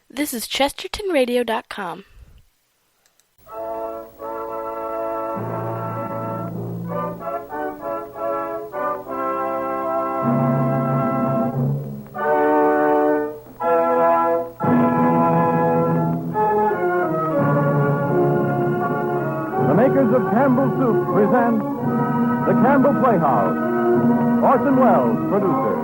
This is ChestertonRadio.com. The makers of Campbell Soup present the Campbell Playhouse. Orson Welles, producer.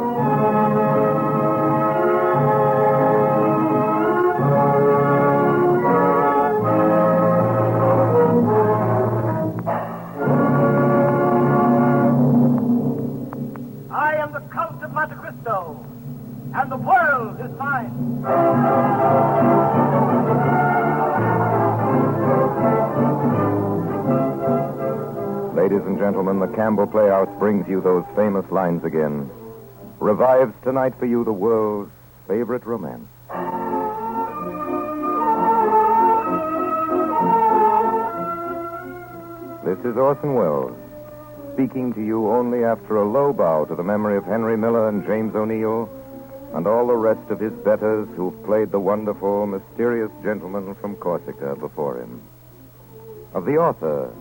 I am the Count of Monte Cristo, and the world is mine. Ladies and gentlemen, the Campbell Playhouse brings you those famous lines again. Revives tonight for you the world's favorite romance. This is Orson Welles, speaking to you only after a low bow to the memory of Henry Miller and James O'Neill and all the rest of his betters who've played the wonderful, mysterious gentleman from Corsica before him. Of the author,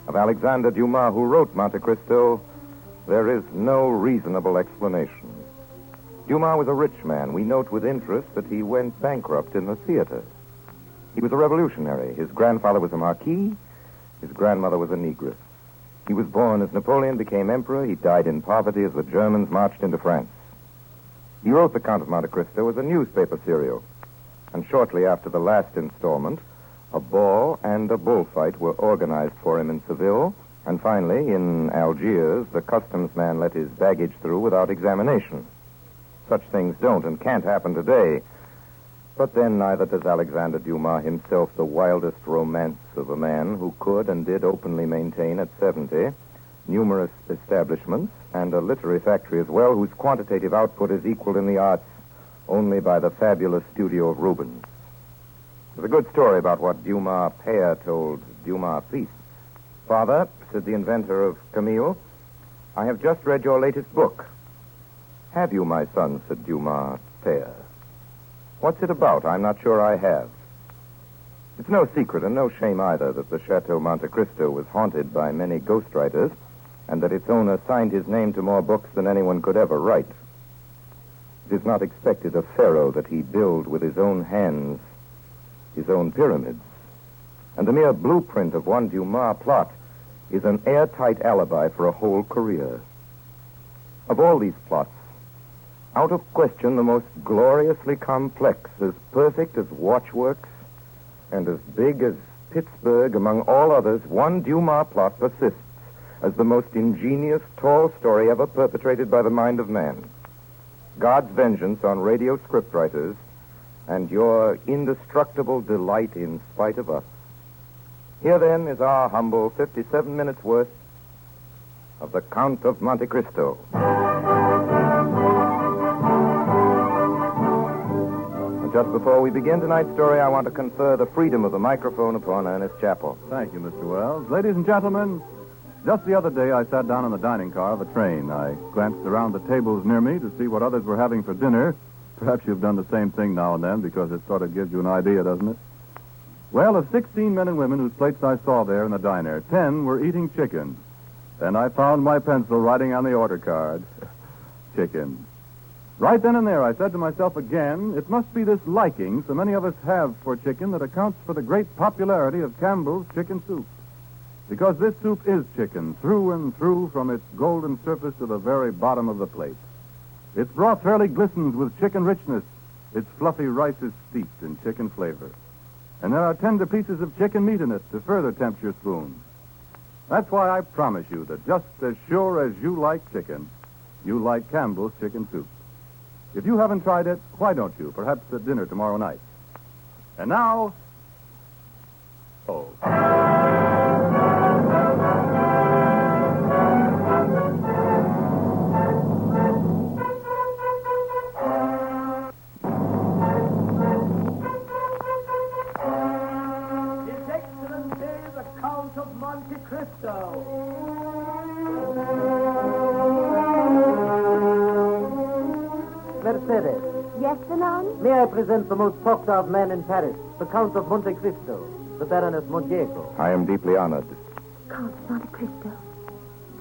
of Alexandre Dumas, who wrote Monte Cristo, there is no reasonable explanation. Dumas was a rich man. We note with interest that he went bankrupt in the theater. He was a revolutionary. His grandfather was a marquis. His grandmother was a negress. He was born as Napoleon became emperor. He died in poverty as the Germans marched into France. He wrote The Count of Monte Cristo as a newspaper serial. And shortly after the last installment, a ball and a bullfight were organized for him in Seville, and finally, in Algiers, the customs man let his baggage through without examination. Such things don't and can't happen today. But then neither does Alexandre Dumas himself, the wildest romance of a man who could and did openly maintain at 70 numerous establishments and a literary factory as well, whose quantitative output is equaled in the arts only by the fabulous studio of Rubens. There's a good story about what Dumas père told Dumas fils. Father, said the inventor of Camille, I have just read your latest book. Have you, my son, said Dumas père. What's it about? I'm not sure I have. It's no secret and no shame either that the Chateau Monte Cristo was haunted by many ghostwriters and that its owner signed his name to more books than anyone could ever write. It is not expected of Pharaoh that he build with his own hands his own pyramids. And the mere blueprint of one Dumas plot is an airtight alibi for a whole career. Of all these plots, out of question the most gloriously complex, as perfect as watchworks, and as big as Pittsburgh among all others, one Dumas plot persists as the most ingenious, tall story ever perpetrated by the mind of man. God's vengeance on radio scriptwriters and your indestructible delight in spite of us. Here, then, is our humble 57 minutes' worth of the Count of Monte Cristo. And just before we begin tonight's story, I want to confer the freedom of the microphone upon Ernest Chappell. Thank you, Mr. Wells. Ladies and gentlemen, just the other day I sat down in the dining car of a train. I glanced around the tables near me to see what others were having for dinner. Perhaps you've done the same thing now and then because it sort of gives you an idea, doesn't it? Well, of 16 men and women whose plates I saw there in the diner, 10 were eating chicken. Then I found my pencil writing on the order card. Chicken. Right then and there, I said to myself again, it must be this liking so many of us have for chicken that accounts for the great popularity of Campbell's chicken soup. Because this soup is chicken, through and through, from its golden surface to the very bottom of the plate. Its broth fairly glistens with chicken richness. Its fluffy rice is steeped in chicken flavor. And there are tender pieces of chicken meat in it to further tempt your spoon. That's why I promise you that just as sure as you like chicken, you like Campbell's chicken soup. If you haven't tried it, why don't you? Perhaps at dinner tomorrow night. And now... His Excellency, the Count of Monte Cristo. Mercedes. Yes, sir? Fernand? May I present the most talked of man in Paris, the Count of Monte Cristo, the Baroness Montiero. I am deeply honored. Count of Monte Cristo.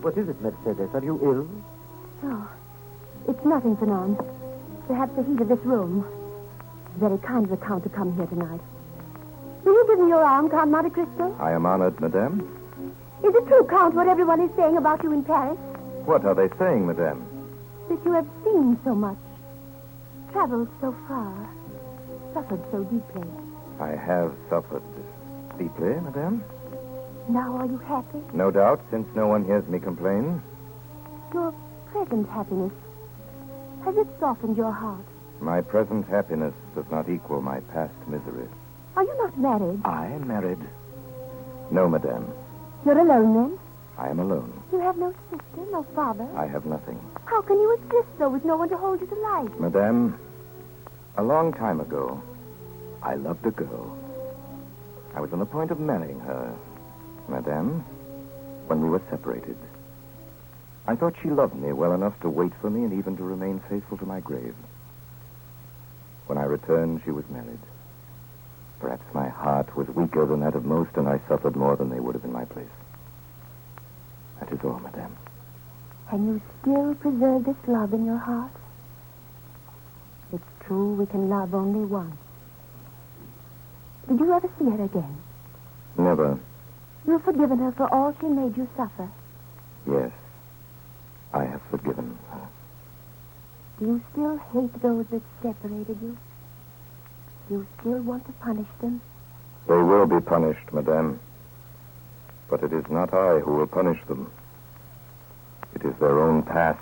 What is it, Mercedes? Are you ill? No. It's nothing, Fernand. Perhaps the heat of this room. It's very kind of the Count to come here tonight. Will you give me your arm, Count Monte Cristo? I am honored, madame. Is it true, Count, what everyone is saying about you in Paris? What are they saying, madame? That you have seen so much, traveled so far, suffered so deeply. I have suffered deeply, madame. Now are you happy? No doubt, since no one hears me complain. Your present happiness, has it softened your heart? My present happiness does not equal my past misery. Are you not married? I am married. No, madame. You're alone, then? I am alone. You have no sister, no father? I have nothing. How can you exist, though, with no one to hold you to life? Madame, a long time ago, I loved a girl. I was on the point of marrying her, madame, when we were separated. I thought she loved me well enough to wait for me and even to remain faithful to my grave. When I returned, she was married. Perhaps my heart was weaker than that of most, and I suffered more than they would have in my place. That is all, madame. And you still preserve this love in your heart? It's true we can love only once. Did you ever see her again? Never. You've forgiven her for all she made you suffer? Yes. I have forgiven her. Do you still hate those that separated you? Do you still want to punish them? They will be punished, madame. But it is not I who will punish them. It is their own past.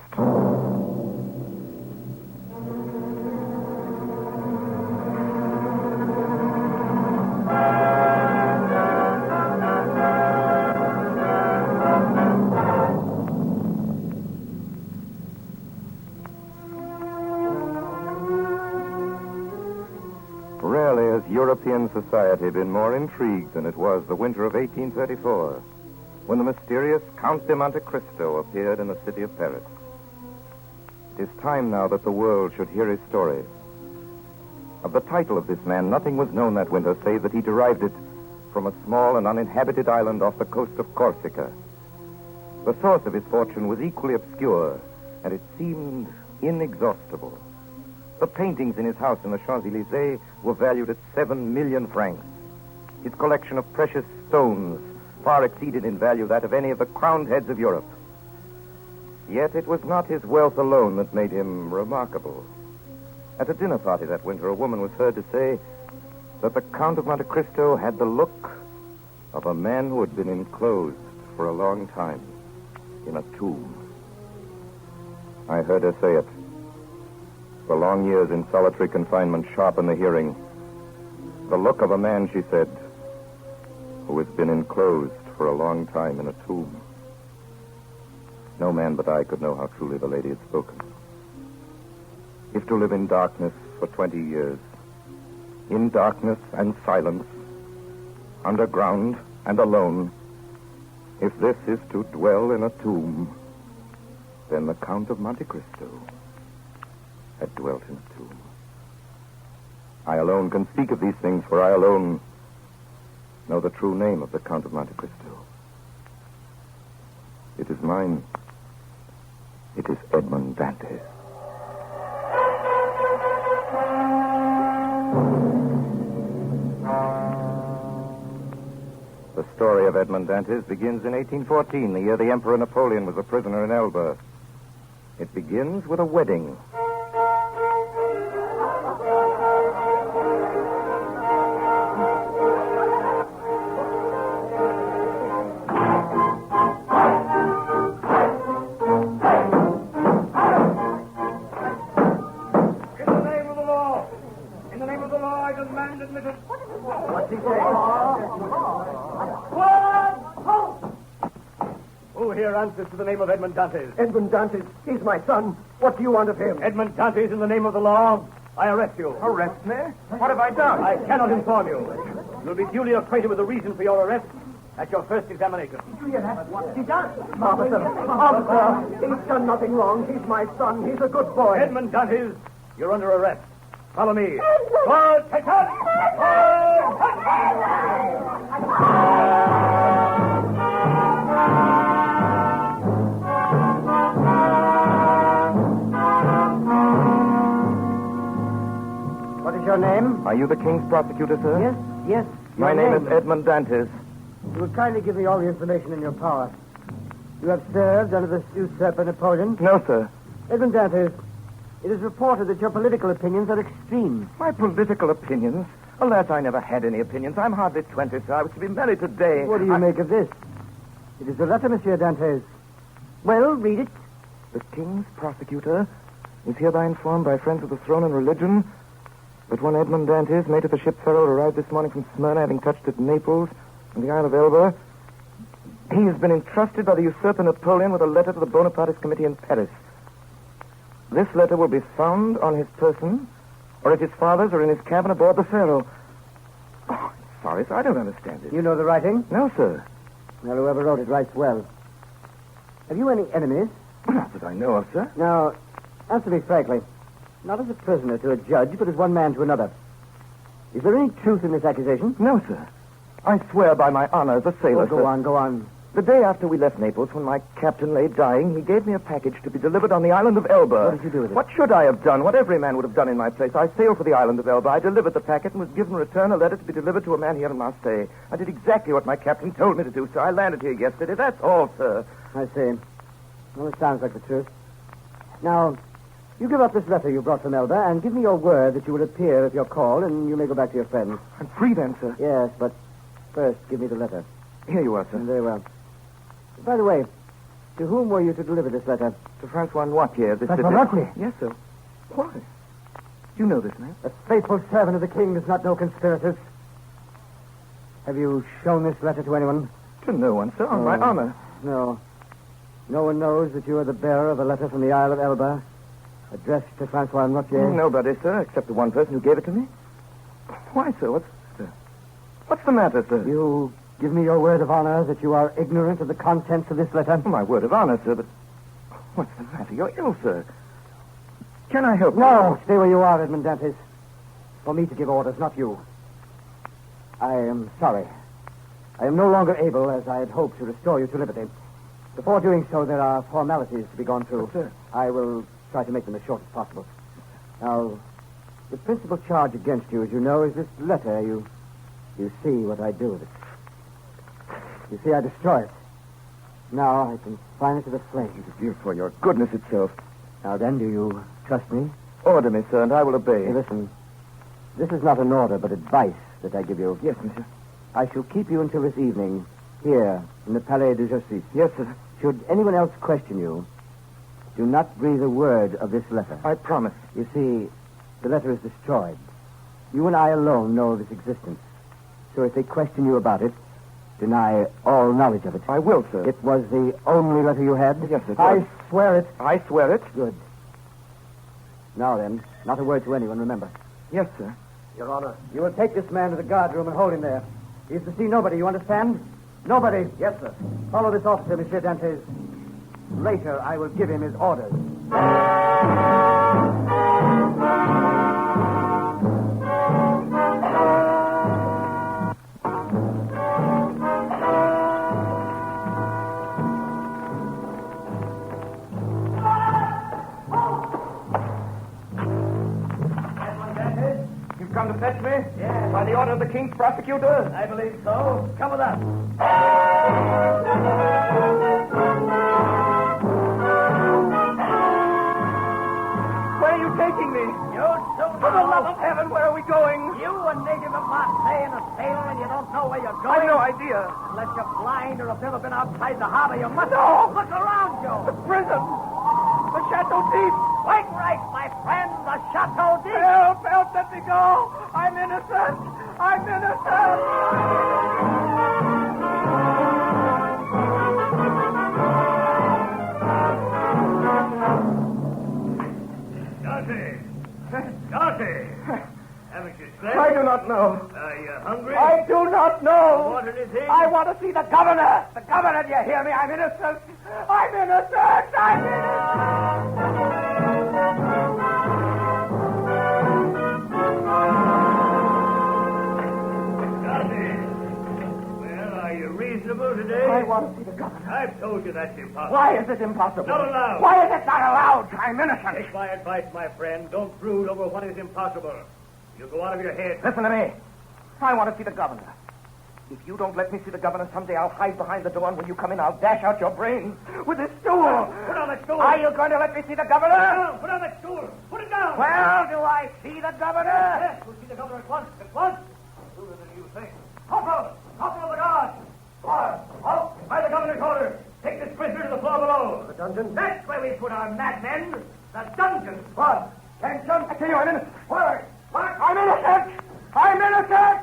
Rarely has European society been more intrigued than it was the winter of 1834, when the mysterious Count de Monte-Cristo appeared in the city of Paris. It is time now that the world should hear his story. Of the title of this man, nothing was known that winter save that he derived it from a small and uninhabited island off the coast of Corsica. The source of his fortune was equally obscure, and it seemed inexhaustible. The paintings in his house in the Champs-Élysées were valued at 7 million francs. His collection of precious stones far exceeded in value that of any of the crowned heads of Europe. Yet it was not his wealth alone that made him remarkable. At a dinner party that winter, a woman was heard to say that the Count of Monte Cristo had the look of a man who had been enclosed for a long time in a tomb. I heard her say it. The long years in solitary confinement sharpened the hearing. The look of a man, she said, who has been enclosed for a long time in a tomb. No man but I could know how truly the lady had spoken. If to live in darkness for 20 years, in darkness and silence, underground and alone, if this is to dwell in a tomb, then the Count of Monte Cristo had dwelt in a tomb. I alone can speak of these things, for I alone know the true name of the Count of Monte Cristo. It is mine. It is Edmond Dantes. The story of Edmond Dantes begins in 1814, the year the Emperor Napoleon was a prisoner in Elba. It begins with a wedding. Answers to the name of Edmond Dantes. Edmond Dantes, he's my son. What do you want of him? Edmond Dantes, in the name of the law, I arrest you. Arrest me? What have I done? I cannot inform you. You'll be duly acquainted with the reason for your arrest at your first examination. Do you have what he done? Officer, he's done nothing wrong. He's my son. He's a good boy. Edmond Dantes, you're under arrest. Follow me. Forward, take out! What is your name? Are you the king's prosecutor, sir? Yes. My name is Edmond Dantes. You will kindly give me all the information in your power. You have served under the usurper Napoleon. No, sir. Edmond Dantes, it is reported that your political opinions are extreme. My political opinions? Alas, I never had any opinions. I'm hardly 20, sir. I was to be married today. What do you make of this? It is a letter, Monsieur Dantes. Well, read it. The king's prosecutor is hereby informed by friends of the throne and religion that one Edmond Dantes, mate of the ship Pharaoh, arrived this morning from Smyrna, having touched at Naples and the Isle of Elba. He has been entrusted by the usurper Napoleon with a letter to the Bonapartist committee in Paris. This letter will be found on his person, or at his father's, or in his cabin aboard the Pharaoh. Oh, I'm sorry, sir. I don't understand it. You know the writing? No, sir. Well, whoever wrote it writes well. Have you any enemies? Not that I know of, sir. Now, answer me frankly. Not as a prisoner to a judge, but as one man to another. Is there any truth in this accusation? No, sir. I swear by my honor as a sailor, Go on. The day after we left Naples, when my captain lay dying, he gave me a package to be delivered on the island of Elba. What did you do with it? What should I have done? What every man would have done in my place. I sailed for the island of Elba. I delivered the packet and was given in return a letter to be delivered to a man here in Marseille. I did exactly what my captain told me to do, sir. I landed here yesterday. That's all, sir. I see. Well, it sounds like the truth. Now, you give up this letter you brought from Elba and give me your word that you will appear at your call, and you may go back to your friends. I'm free then, sir. Yes, but first, give me the letter. Here you are, sir. Very well. By the way, to whom were you to deliver this letter? To Francois Noirtier. Francois Noirtier? Yes, sir. Why? You know this man? A faithful servant of the king does not know conspirators. Have you shown this letter to anyone? To no one, sir, on my honor. No. No one knows that you are the bearer of a letter from the Isle of Elba, addressed to Francois Noirtier? Nobody, sir, except the one person who gave it to me. Why, sir? What's the matter, sir? You give me your word of honor that you are ignorant of the contents of this letter? My word of honor, sir, but what's the matter? You're ill, sir. Can I help you? No, stay where you are, Edmond Dantes. For me to give orders, not you. I am sorry. I am no longer able, as I had hoped, to restore you to liberty. Before doing so, there are formalities to be gone through. But, sir. I will try to make them as short as possible. Now, the principal charge against you, as you know, is this letter. You see what I do with it. You see, I destroy it. Now I confine it to the flames. Dear, for your goodness itself. Now then, do you trust me? Order me, sir, and I will obey. Hey, listen. This is not an order, but advice that I give you. Yes, monsieur. I shall keep you until this evening, here, in the Palais de Justice. Yes, sir. Should anyone else question you, do not breathe a word of this letter. I promise. You see, the letter is destroyed. You and I alone know of its existence. So if they question you about it, deny all knowledge of it. I will, sir. It was the only letter you had? Yes, it I was. swear it. I swear it. Good. Now then, not a word to anyone, remember. Yes, sir. Your Honor. You will take this man to the guard room and hold him there. He is to see nobody, you understand? Nobody. Yes, sir. Follow this officer, Monsieur Dantes. Later, I will give him his orders. Come to fetch me? Yes. By the order of the king's prosecutor? I believe so. Come with us. Where are you taking me? You don't For the love of heaven, where are we going? You, a native of Marseille and a sailor, and you don't know where you're I've going? no idea. Unless you're blind or have never been outside the harbor, you must No. look around you. The prison. The Chateau d'If. Quite right, my friend. The Chateau d'If. Help, let me go. I'm innocent. Darcy. Haven't you slept? I do not know. Are you hungry? I do not know. Want anything? I want to see the governor. The governor, do you hear me? I'm innocent. I'm innocent. impossible today? I want to see the governor. I've told you that's impossible. Why is it impossible? Not allowed. Why is it not allowed? I'm innocent. Take my advice, my friend. Don't brood over what is impossible. You'll go out of your head. Listen to me. I want to see the governor. If you don't let me see the governor someday, I'll hide behind the door, and when you come in, I'll dash out your brains with this stool. Put on that stool. Are you going to let me see the governor? No, put on that stool. Put it down. Well, do I see the governor? Yes, we'll see the governor at once. At once. Sooner than you think. Corporal! Corporal of the guard! Halt! By the governor's order, take this prisoner to the floor below. The dungeon? That's where we put our madmen. The dungeon. What? Attention! I tell you, I'm innocent. Forward! What? I'm innocent! I'm innocent!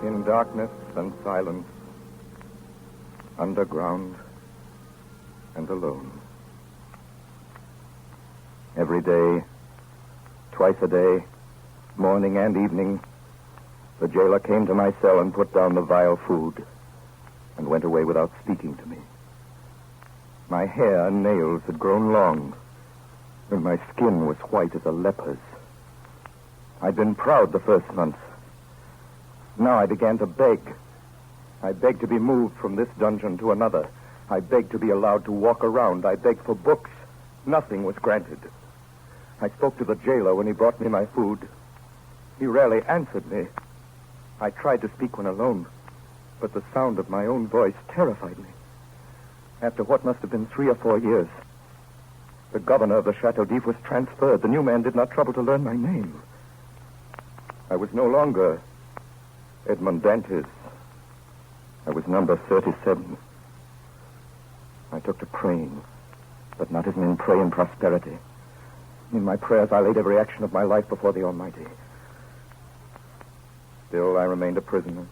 In darkness and silence, underground and alone. Every day, twice a day, morning and evening, the jailer came to my cell and put down the vile food and went away without speaking to me. My hair and nails had grown long, and my skin was white as a leper's. I'd been proud the first month. Now I began to beg. I begged to be moved from this dungeon to another. I begged to be allowed to walk around. I begged for books. Nothing was granted. I spoke to the jailer when he brought me my food. He rarely answered me. I tried to speak when alone, but the sound of my own voice terrified me. After what must have been 3 or 4 years, the governor of the Chateau d'If was transferred. The new man did not trouble to learn my name. I was no longer Edmond Dantes. I was number 37. I took to praying, but not as men pray in prosperity. In my prayers, I laid every action of my life before the Almighty. Still, I remained a prisoner.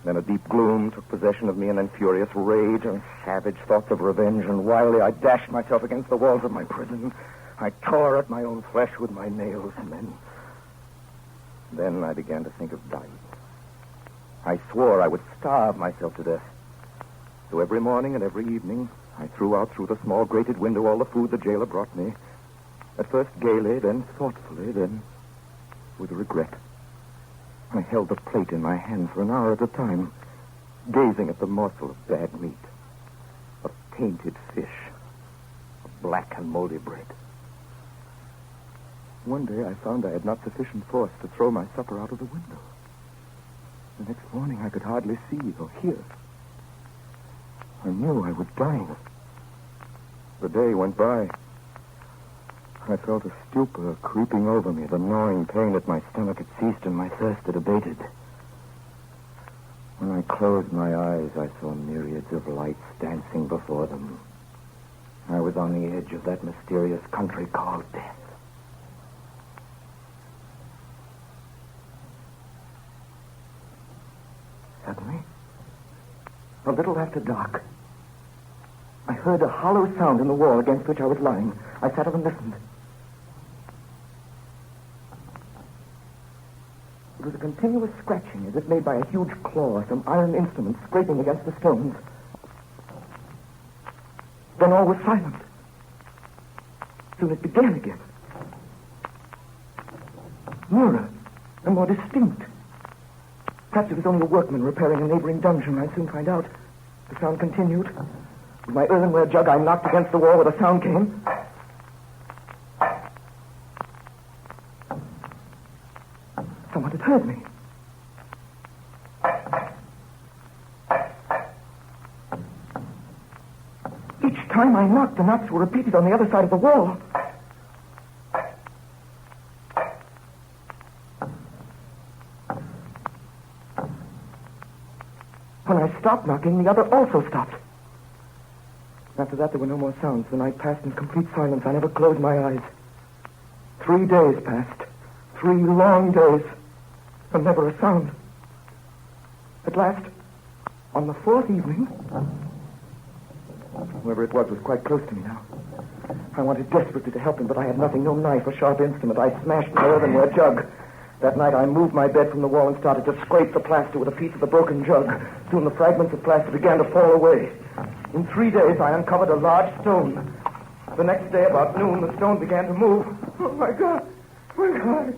Then a deep gloom took possession of me, and then furious rage and savage thoughts of revenge, and wildly I dashed myself against the walls of my prison. I tore at my own flesh with my nails, and then I began to think of dying. I swore I would starve myself to death. So every morning and every evening, I threw out through the small grated window all the food the jailer brought me. At first gaily, then thoughtfully, then with regret. I held the plate in my hand for an hour at a time, gazing at the morsel of bad meat, of tainted fish, of black and moldy bread. One day I found I had not sufficient force to throw my supper out of the window. The next morning I could hardly see or hear. I knew I was dying. The day went by. I felt a stupor creeping over me. The gnawing pain at my stomach had ceased and my thirst had abated. When I closed my eyes, I saw myriads of lights dancing before them. I was on the edge of that mysterious country called death. Suddenly, a little after dark, I heard a hollow sound in the wall against which I was lying. I sat up and listened. It was a continuous scratching, as if made by a huge claw, some iron instrument scraping against the stones. Then all was silent. Soon it began again. Nearer and more distinct. Perhaps it was only a workman repairing a neighboring dungeon. I'd soon find out. The sound continued. With my earthenware jug, I knocked against the wall where the sound came. Someone had heard me. Each time I knocked, the knocks were repeated on the other side of the wall. When I stopped knocking, the other also stopped. After that, there were no more sounds. The night passed in complete silence. I never closed my eyes. 3 days passed. 3 long days. And never a sound. At last, on the 4th evening, whoever it was quite close to me now. I wanted desperately to help him, but I had nothing, no knife or sharp instrument. I smashed my earthenware jug. That night, I moved my bed from the wall and started to scrape the plaster with a piece of the broken jug. Soon the fragments of plaster began to fall away. In 3 days, I uncovered a large stone. The next day, about noon, the stone began to move. Oh, my God. My God.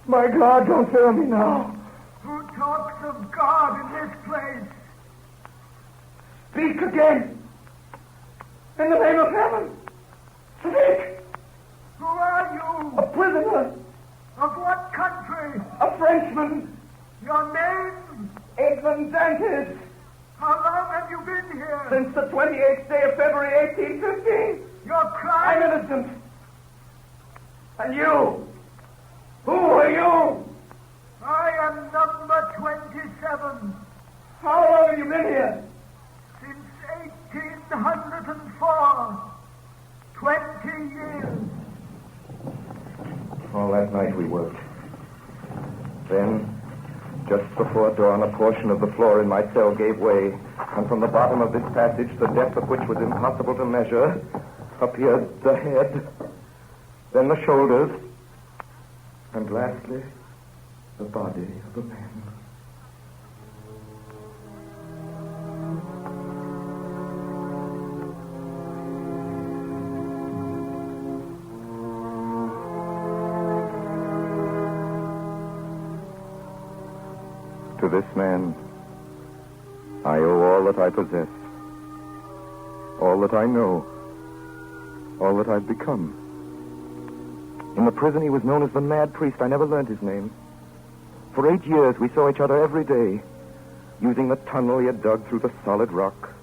My God, don't fail me now. Who talks of God in this place? Speak again. In the name of heaven. Speak. Who are you? A prisoner. Of what country? A Frenchman. Your name? Edmond Dantes. How long have you been here? Since the 28th day of February, 1815. Your crime? I'm innocent. And you? Who are you? I am number 27. How long have you been here? Since 1804. 20 years. All that night we worked. Then, just before dawn, a portion of the floor in my cell gave way, and from the bottom of this passage, the depth of which was impossible to measure, appeared the head, then the shoulders, and lastly, the body of a man. To this man, I owe all that I possess, all that I know, all that I've become. In the prison, he was known as the Mad Priest. I never learned his name. For 8 years, we saw each other every day, using the tunnel he had dug through the solid rock,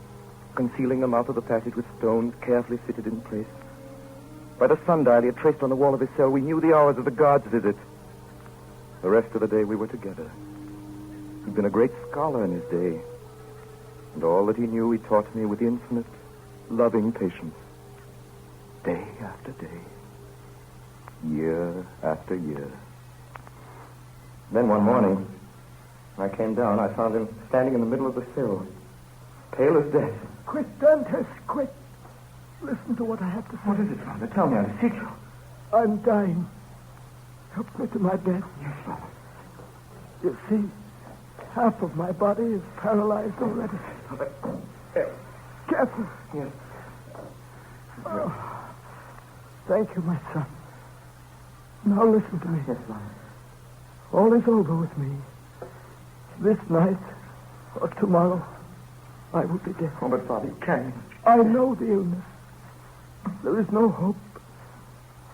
concealing the mouth of the passage with stones carefully fitted in place. By the sundial he had traced on the wall of his cell, we knew the hours of the guard's visit. The rest of the day, we were together. He'd been a great scholar in his day, and all that he knew he taught me with infinite, loving patience, day after day, year after year. Then one morning, when I came down, I found him standing in the middle of the cell, pale as death. Quick, Dantes, quick. Listen to what I have to say. What is it, Father? Tell me, I beseech you. I'm dying. Help me to my bed. Yes, Father. You see, half of my body is paralyzed already. Father. Careful. Yes. Oh, thank you, my son. Now listen to me. Yes, Father. All is over with me. This night or tomorrow, I will be dead. Oh, but Father, you can't. I know the illness. There is no hope.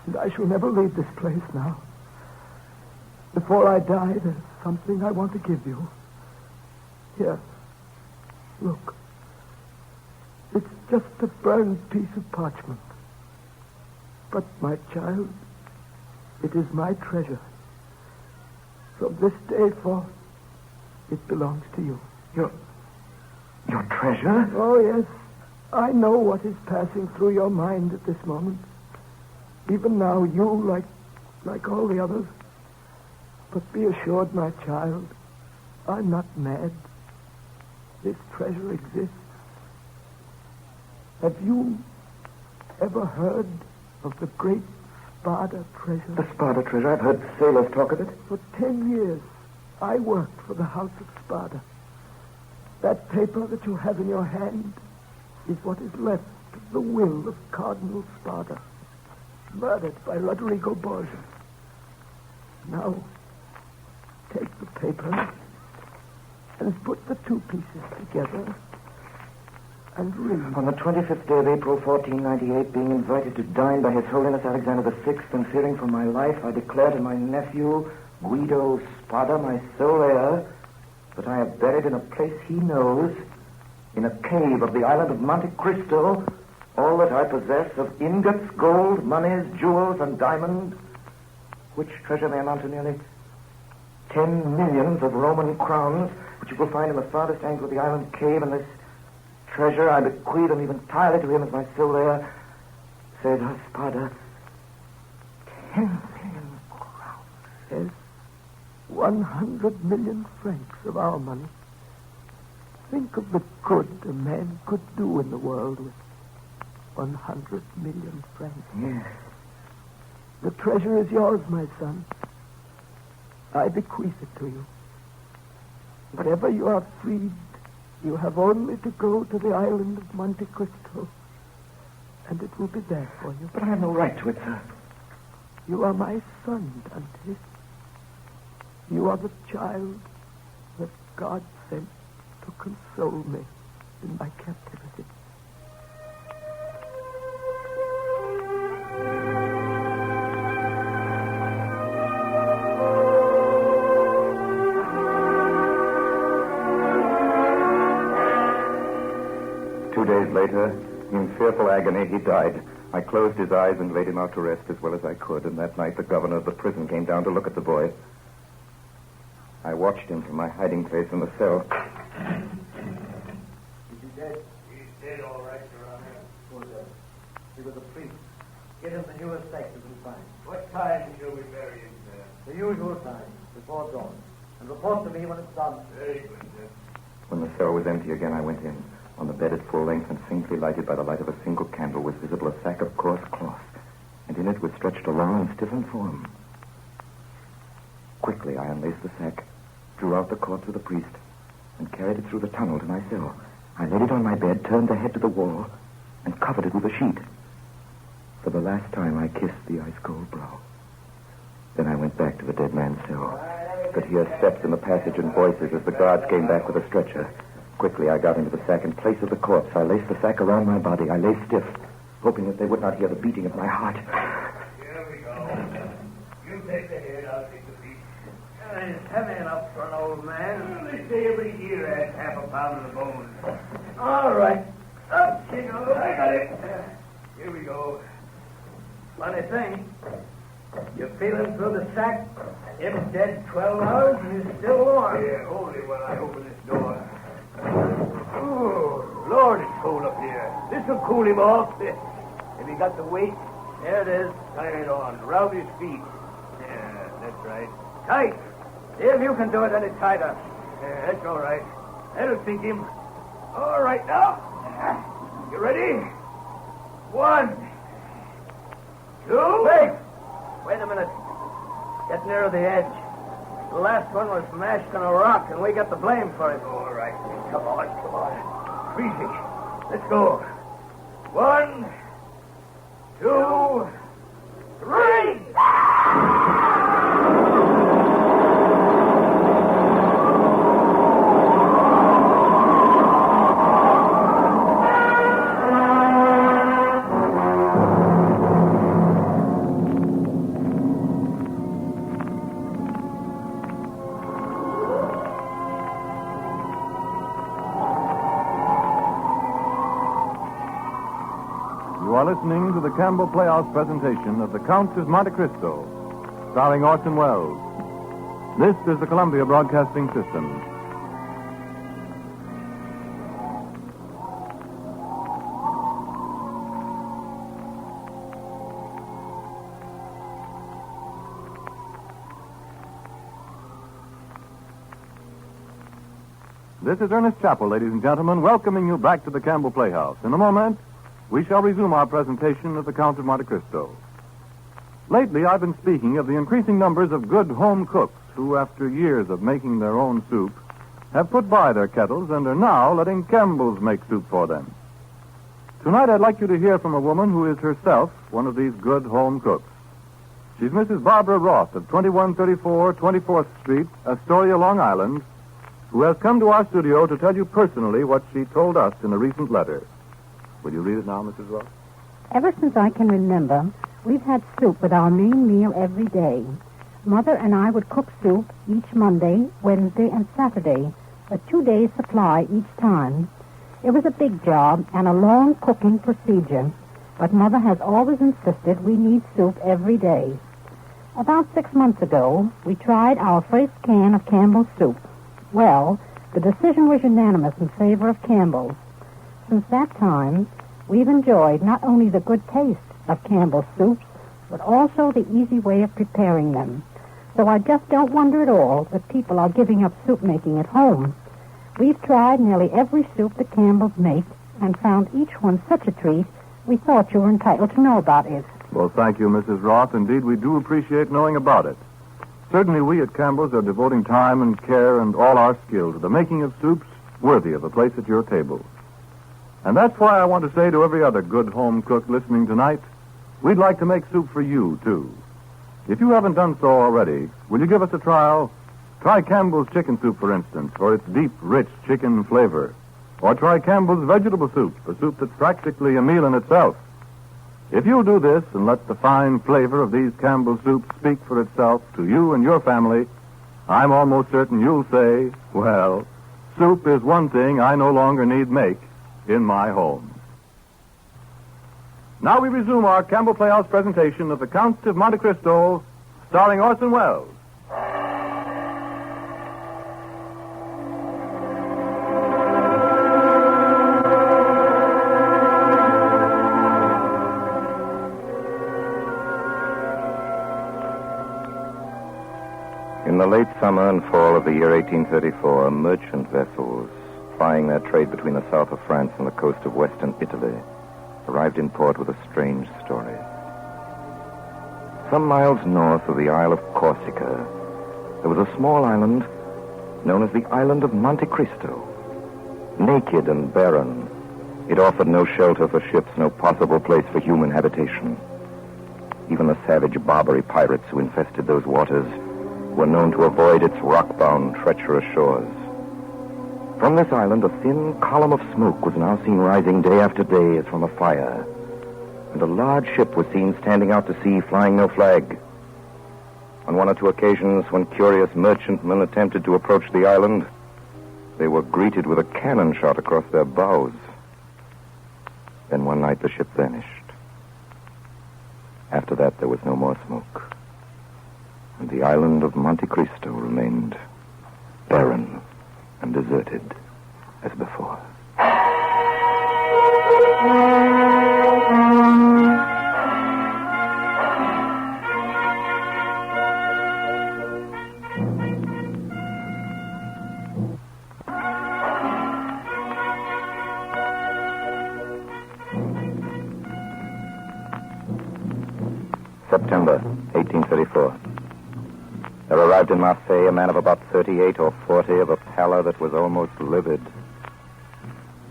And I shall never leave this place now. Before I die, there's something I want to give you. Here. Look. It's just a burned piece of parchment. But, my child, it is my treasure. From this day forth, it belongs to you. Your treasure? Oh, yes. I know what is passing through your mind at this moment. Even now, you, like all the others. But be assured, my child, I'm not mad. This treasure exists. Have you ever heard of the great Spada treasure? The Spada treasure? I've heard sailors talk of it. For 10 years, I worked for the House of Spada. That paper that you have in your hand is what is left of the will of Cardinal Spada, murdered by Rodrigo Borgia. Now, take the paper and put the two pieces together and read. On the 25th day of April, 1498, being invited to dine by His Holiness Alexander VI, and fearing for my life, I declare to my nephew, Guido Spada, my sole heir, that I have buried in a place he knows, in a cave of the island of Monte Cristo, all that I possess of ingots, gold, monies, jewels, and diamonds, which treasure may amount to nearly 10 millions of Roman crowns, which you will find in the farthest angle of the island cave, and this treasure I bequeath and leave entirely to him as my sole heir, Cesar Spada. 10 million crowns. Yes, 100 million francs of our money. Think of the good a man could do in the world with 100 million francs. Yes. The treasure is yours, my son. I bequeath it to you. Whenever you are freed, you have only to go to the island of Monte Cristo and it will be there for you. But I have no right to it, sir. You are my son, Dante. You are the child that God sent to console me in my captivity. Later, in fearful agony, he died. I closed his eyes and laid him out to rest as well as I could, and that night the governor of the prison came down to look at the boy. I watched him from my hiding place in the cell. Is he dead? He's dead, all right, Your Honor. Poor devil. He was a priest. Get him the newest sack you can find. What time shall we bury him, sir? The usual time, before dawn. And report to me when it's done. Very good, sir. When the cell was empty again, I went in. On the bed at full length and faintly lighted by the light of a single candle was visible a sack of coarse cloth, and in it was stretched a long and stiffened form. Quickly, I unlaced the sack, drew out the corpse of the priest, and carried it through the tunnel to my cell. I laid it on my bed, turned the head to the wall, and covered it with a sheet. For the last time, I kissed the ice-cold brow. Then I went back to the dead man's cell. Could hear steps in the passage and voices as the guards came back with a stretcher. Quickly, I got into the sack. In place of the corpse, I laced the sack around my body. I lay stiff, hoping that they would not hear the beating of my heart. Here we go. You take the head, I'll take the feet. It's heavy enough for an old man. They say every year adds half a pound of the bones. All right. Up she goes. I got it. Here we go. Funny thing. You feel him through the sack, and him dead 12 hours, and he's still warm. Here, hold it while I open this door. Oh, Lord, it's cold up here. This'll cool him off. Have you got the weight? There it is. Tie it on. Around his feet. Yeah, that's right. Tight. See if you can do it any tighter. Yeah, that's all right. That'll sink him. All right, now. You ready? 1, 2. Wait a minute. Get nearer the edge. The last one was mashed on a rock, and we got the blame for it. All right. Come on. Freezing. Let's go. 1, 2, 3. You are listening to the Campbell Playhouse presentation of the Count of Monte Cristo, starring Orson Welles. This is the Columbia Broadcasting System. This is Ernest Chappell, ladies and gentlemen, welcoming you back to the Campbell Playhouse. In a moment, we shall resume our presentation of the Count of Monte Cristo. Lately, I've been speaking of the increasing numbers of good home cooks who, after years of making their own soup, have put by their kettles and are now letting Campbell's make soup for them. Tonight, I'd like you to hear from a woman who is herself one of these good home cooks. She's Mrs. Barbara Roth of 2134 24th Street, Astoria, Long Island, who has come to our studio to tell you personally what she told us in a recent letter. Will you read it now, Mrs. Roth? Ever since I can remember, we've had soup with our main meal every day. Mother and I would cook soup each Monday, Wednesday, and Saturday, a 2-day supply each time. It was a big job and a long cooking procedure, but Mother has always insisted we need soup every day. About 6 months ago, we tried our first can of Campbell's soup. Well, the decision was unanimous in favor of Campbell's. Since that time, we've enjoyed not only the good taste of Campbell's soups, but also the easy way of preparing them. So I just don't wonder at all that people are giving up soup making at home. We've tried nearly every soup that Campbell's make and found each one such a treat, we thought you were entitled to know about it. Well, thank you, Mrs. Roth. Indeed, we do appreciate knowing about it. Certainly, we at Campbell's are devoting time and care and all our skill to the making of soups worthy of a place at your table. And that's why I want to say to every other good home cook listening tonight, we'd like to make soup for you, too. If you haven't done so already, will you give us a trial? Try Campbell's chicken soup, for instance, for its deep, rich chicken flavor. Or try Campbell's vegetable soup, a soup that's practically a meal in itself. If you'll do this and let the fine flavor of these Campbell soups speak for itself to you and your family, I'm almost certain you'll say, well, soup is one thing I no longer need make in my home. Now we resume our Campbell Playhouse presentation of the Count of Monte Cristo, starring Orson Welles. In the late summer and fall of the year 1834, merchant vessels plying their trade between the south of France and the coast of western Italy arrived in port with a strange story. Some miles north of the Isle of Corsica, there was a small island known as the Island of Monte Cristo. Naked and barren, it offered no shelter for ships, no possible place for human habitation. Even the savage Barbary pirates who infested those waters were known to avoid its rock-bound, treacherous shores. From this island, a thin column of smoke was now seen rising day after day as from a fire, and a large ship was seen standing out to sea, flying no flag. On one or two occasions, when curious merchantmen attempted to approach the island, they were greeted with a cannon shot across their bows. Then one night the ship vanished. After that, there was no more smoke, and the island of Monte Cristo remained barren and deserted as before. September 1834. There arrived in Marseille a man of about 38 or 40 of a pallor that was almost livid.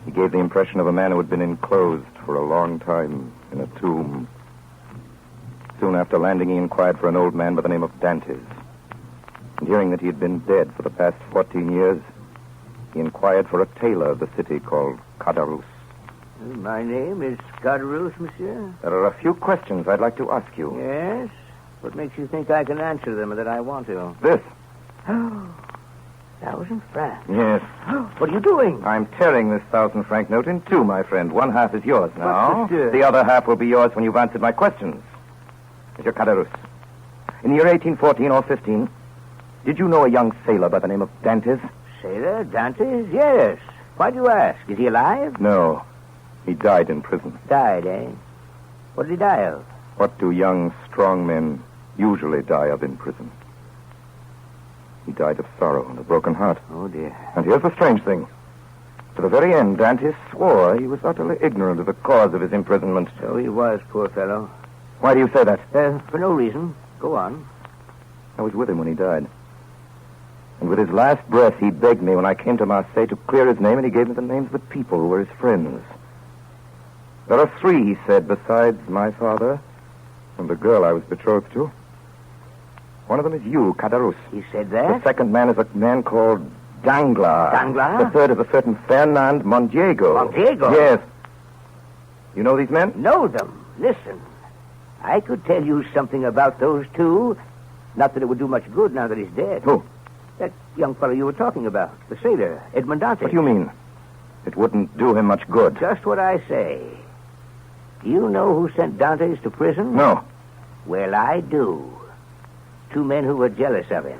He gave the impression of a man who had been enclosed for a long time in a tomb. Soon after landing, he inquired for an old man by the name of Dantes. And hearing that he had been dead for the past 14 years, he inquired for a tailor of the city called Cadarus. My name is Cadarus, monsieur. There are a few questions I'd like to ask you. Yes? What makes you think I can answer them or that I want to? This. Oh, 1,000 francs. Yes. What are you doing? I'm tearing this 1,000-franc note in two, my friend. One half is yours now. But, the other half will be yours when you've answered my questions. Monsieur Cadarus, in the year 1814 or 15, did you know a young sailor by the name of Dantes? Sailor? Dantes? Yes. Why do you ask? Is he alive? No. He died in prison. Died, eh? What did he die of? What do young, strong men usually die of in prison? He died of sorrow and a broken heart. Oh, dear. And here's the strange thing. To the very end, Dantes swore he was utterly ignorant of the cause of his imprisonment. So he was, poor fellow. Why do you say that? For no reason. Go on. I was with him when he died. And with his last breath, he begged me when I came to Marseille to clear his name, and he gave me the names of the people who were his friends. There are three, he said, besides my father and the girl I was betrothed to. One of them is you, Cadarus. He said that? The second man is a man called Danglars. Danglars? The third is a certain Fernand Mondiego. Mondiego? Yes. You know these men? Know them. Listen. I could tell you something about those two. Not that it would do much good now that he's dead. Who? That young fellow you were talking about. The sailor, Edmond Dantes. What do you mean? It wouldn't do him much good. Just what I say. Do you know who sent Dantes to prison? No. Well, I do. Two men who were jealous of him.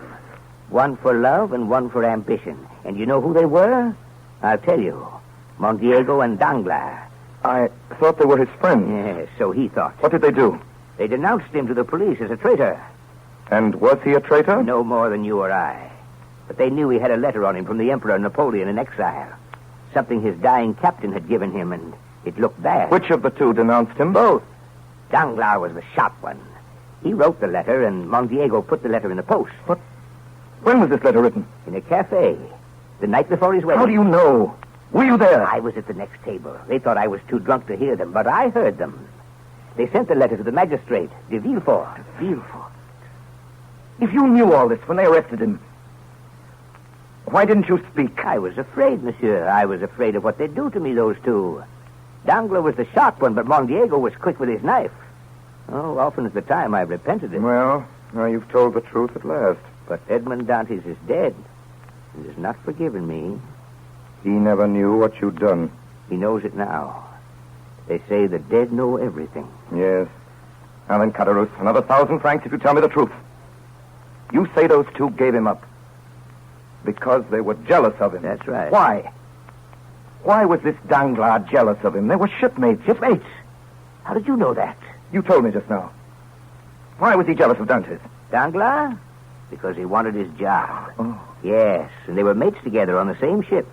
One for love and one for ambition. And you know who they were? I'll tell you. Mondiego and Danglars. I thought they were his friends. Yes, so he thought. What did they do? They denounced him to the police as a traitor. And was he a traitor? No more than you or I. But they knew he had a letter on him from the Emperor Napoleon in exile. Something his dying captain had given him, and it looked bad. Which of the two denounced him? Both. Danglars was the sharp one. He wrote the letter, and Mondiego put the letter in the post. What? When was this letter written? In a cafe. The night before his wedding. How do you know? Were you there? I was at the next table. They thought I was too drunk to hear them, but I heard them. They sent the letter to the magistrate, de Villefort. Villefort. If you knew all this when they arrested him, why didn't you speak? I was afraid, monsieur. I was afraid of what they'd do to me, those two. Danglars was the sharp one, but Mondiego was quick with his knife. Oh, often at the time I repented it. Well, now you've told the truth at last. But Edmond Dantes is dead and has not forgiven me. He never knew what you'd done. He knows it now. They say the dead know everything. Yes. Now then, Caderousse, another 1,000 francs if you tell me the truth. You say those two gave him up because they were jealous of him. That's right. Why? Why was this Danglars jealous of him? They were shipmates. Shipmates? How did you know that? You told me just now. Why was he jealous of Dantes? Danglars? Because he wanted his job. Oh. Yes, and they were mates together on the same ship.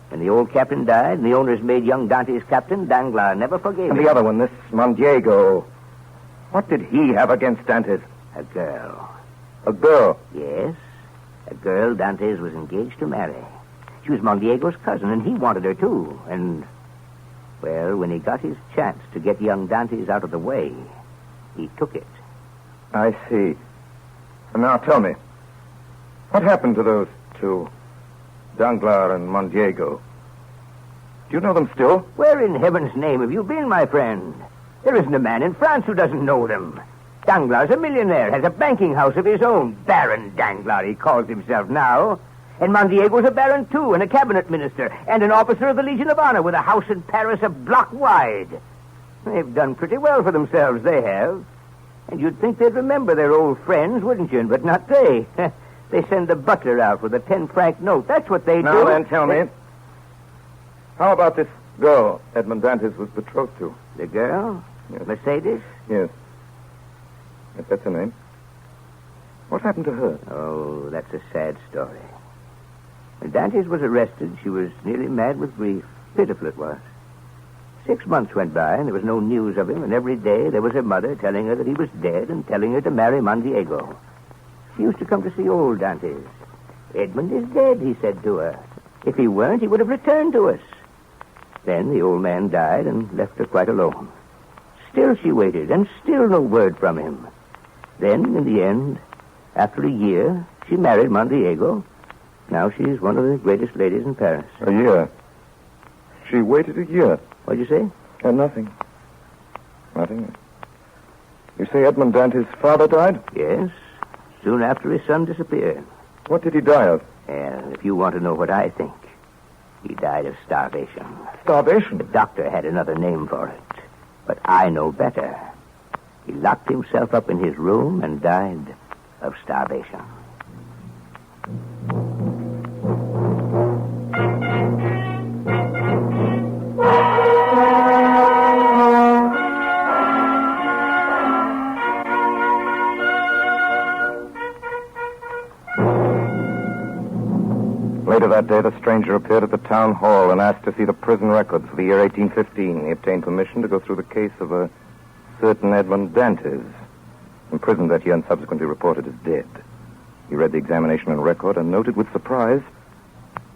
When the old captain died and the owners made young Dantes captain, Danglars never forgave him. And the other one, this Mondiego. What did he have against Dantes? A girl. A girl? Yes, a girl Dantes was engaged to marry. She was Mondiego's cousin, and he wanted her, too. And, well, when he got his chance to get young Dantes out of the way, he took it. I see. And now tell me, what happened to those two, Danglars and Mondiego? Do you know them still? Where in heaven's name have you been, my friend? There isn't a man in France who doesn't know them. Danglars, a millionaire, has a banking house of his own. Baron Danglars, he calls himself now. And Mondiego's a baron, too, and a cabinet minister, and an officer of the Legion of Honor with a house in Paris a block wide. They've done pretty well for themselves, they have. And you'd think they'd remember their old friends, wouldn't you? But not they. They send the butler out with a 10-franc note. That's what they do. Now then, tell me, how about this girl Edmond Dantes was betrothed to? The girl? Yes. Mercedes? Yes. Yes, that's her name. What happened to her? Oh, that's a sad story. When Dantes was arrested, she was nearly mad with grief. Pitiful it was. 6 months went by, and there was no news of him, and every day there was her mother telling her that he was dead and telling her to marry Mondiego. She used to come to see old Dantes. Edmond is dead, he said to her. If he weren't, he would have returned to us. Then the old man died and left her quite alone. Still she waited, and still no word from him. Then, in the end, after a year, she married Mondiego. Now she's one of the greatest ladies in Paris. A year? She waited a year? What'd you say? Nothing. Nothing. You say Edmond Dantes' father died? Yes, soon after his son disappeared. What did he die of? Well, if you want to know what I think, he died of starvation. Starvation? The doctor had another name for it, but I know better. He locked himself up in his room and died of starvation. Later that day, the stranger appeared at the town hall and asked to see the prison records for the year 1815. He obtained permission to go through the case of a certain Edmond Dantes, imprisoned that year and subsequently reported as dead. He read the examination and record and noted with surprise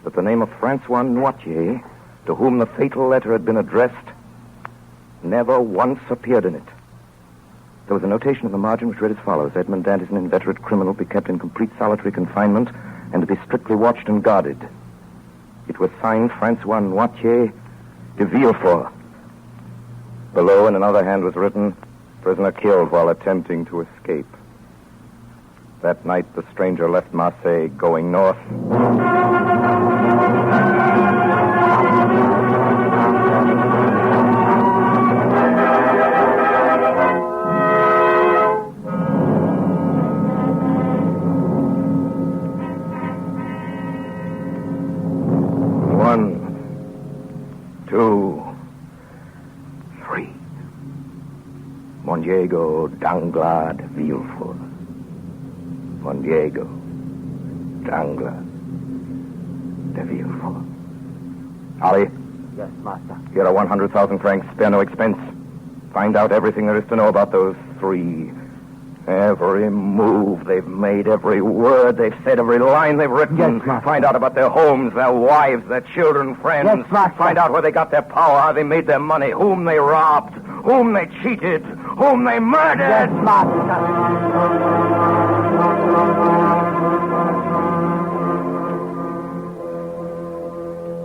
that the name of Francois Noirtier, to whom the fatal letter had been addressed, never once appeared in it. There was a notation in the margin which read as follows: Edmond Dantes, an inveterate criminal, be kept in complete solitary confinement and to be strictly watched and guarded. It was signed Francois Noirtier de Villefort. Below, in another hand, was written, prisoner killed while attempting to escape. That night, the stranger left Marseille, going north. Mondiego Danglars de Villefort. Mondiego Danglars de Villefort. Ollie? Yes, master. Here are 100,000 francs. Spare no expense. Find out everything there is to know about those three Every move they've made, every word they've said, every line they've written. Yes, Master. Find out about their homes, their wives, their children, friends. Yes, Master. Find out where they got their power, how they made their money, whom they robbed, whom they cheated, whom they murdered. Yes, Master.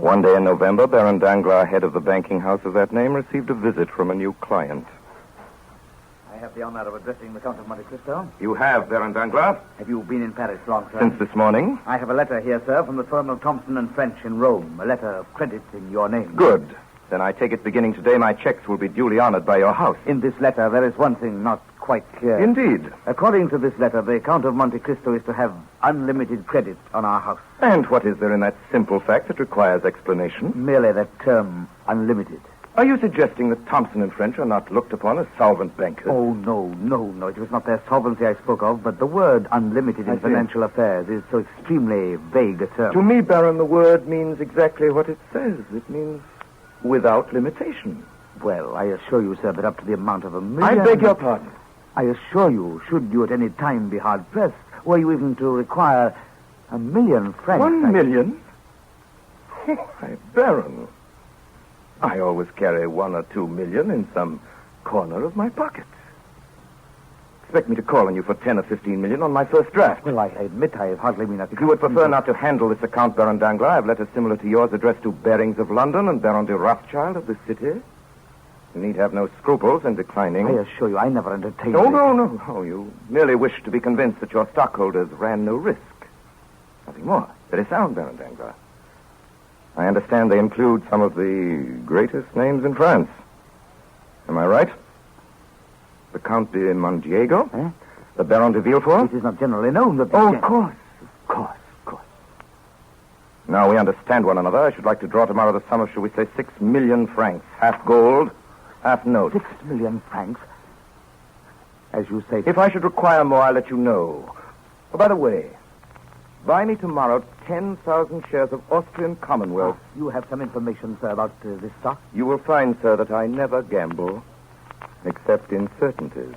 One day in November, Baron Danglars, head of the banking house of that name, received a visit from a new client. I have the honor of addressing the Count of Monte Cristo. You have, Baron Danglars? Have you been in Paris long, sir? Since this morning. I have a letter here, sir, from the firm of Thompson and French in Rome. A letter of credit in your name. Good. Then I take it beginning today my checks will be duly honored by your house. In this letter, there is one thing not quite clear. Indeed. According to this letter, the Count of Monte Cristo is to have unlimited credit on our house. And what is there in that simple fact that requires explanation? Merely that term, unlimited. Are you suggesting that Thompson and French are not looked upon as solvent bankers? Oh, no. It was not their solvency I spoke of, but the word unlimited in financial affairs is so extremely vague a term. To me, Baron, the word means exactly what it says. It means without limitation. Well, I assure you, sir, that up to the amount of $1 million... I beg your pardon. I assure you, should you at any time be hard-pressed, were you even to require $1 million francs... 1 million? Why, Baron, I always carry 1 or 2 million in some corner of my pocket. Expect me to call on you for 10 or 15 million on my first draft. Well, I admit I have hardly been... If you would prefer not to handle this account, Baron Danglars, I have letters similar to yours addressed to Barings of London and Baron de Rothschild of this city. You need have no scruples in declining. I assure you, I never entertained... No. You merely wish to be convinced that your stockholders ran no risk. Nothing more. Very sound, Baron Danglars. I understand they include some of the greatest names in France. Am I right? The Count de Monte-Cristo? Eh? The Baron de Villefort? It is not generally known that... Oh, of course. Now we understand one another. I should like to draw tomorrow the sum of, shall we say, 6 million francs. Half gold, half note. 6 million francs? As you say... If I should require more, I'll let you know. Oh, by the way, buy me tomorrow 10,000 shares of Austrian Commonwealth. You have some information, sir, about this stock? You will find, sir, that I never gamble, except in certainties.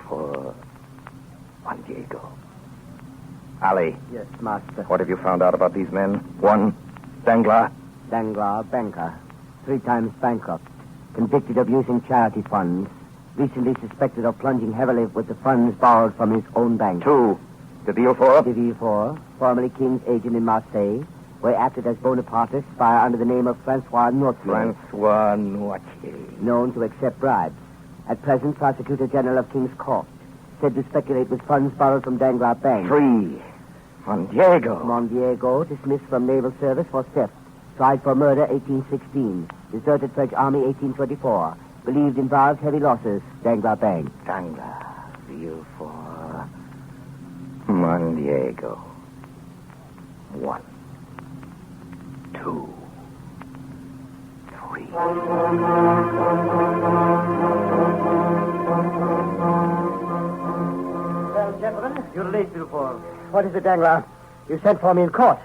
For Juan Diego. Ali. Yes, Master. What have you found out about these men? One, Danglars. Danglars, banker. 3 times bankrupt. Convicted of using charity funds. Recently suspected of plunging heavily with the funds borrowed from his own bank. 2, de Villefort. De Villefort, formerly King's agent in Marseille, where he acted as Bonapartist spy under the name of Francois Noirtier. Francois Noirtier. Known to accept bribes. At present, Prosecutor General of King's Court. Said to speculate with funds borrowed from Danglars Bank. 3, Mondiego. Mondiego, dismissed from naval service for theft. Tried for murder, 1816. Deserted French Army, 1824. Believed involved heavy losses, Danglars Bank. Danglars, Villefort, Mondiego. 1, 2, 3. Well, gentlemen, you're late, Villefort. What is it, Danglars? You sent for me in court.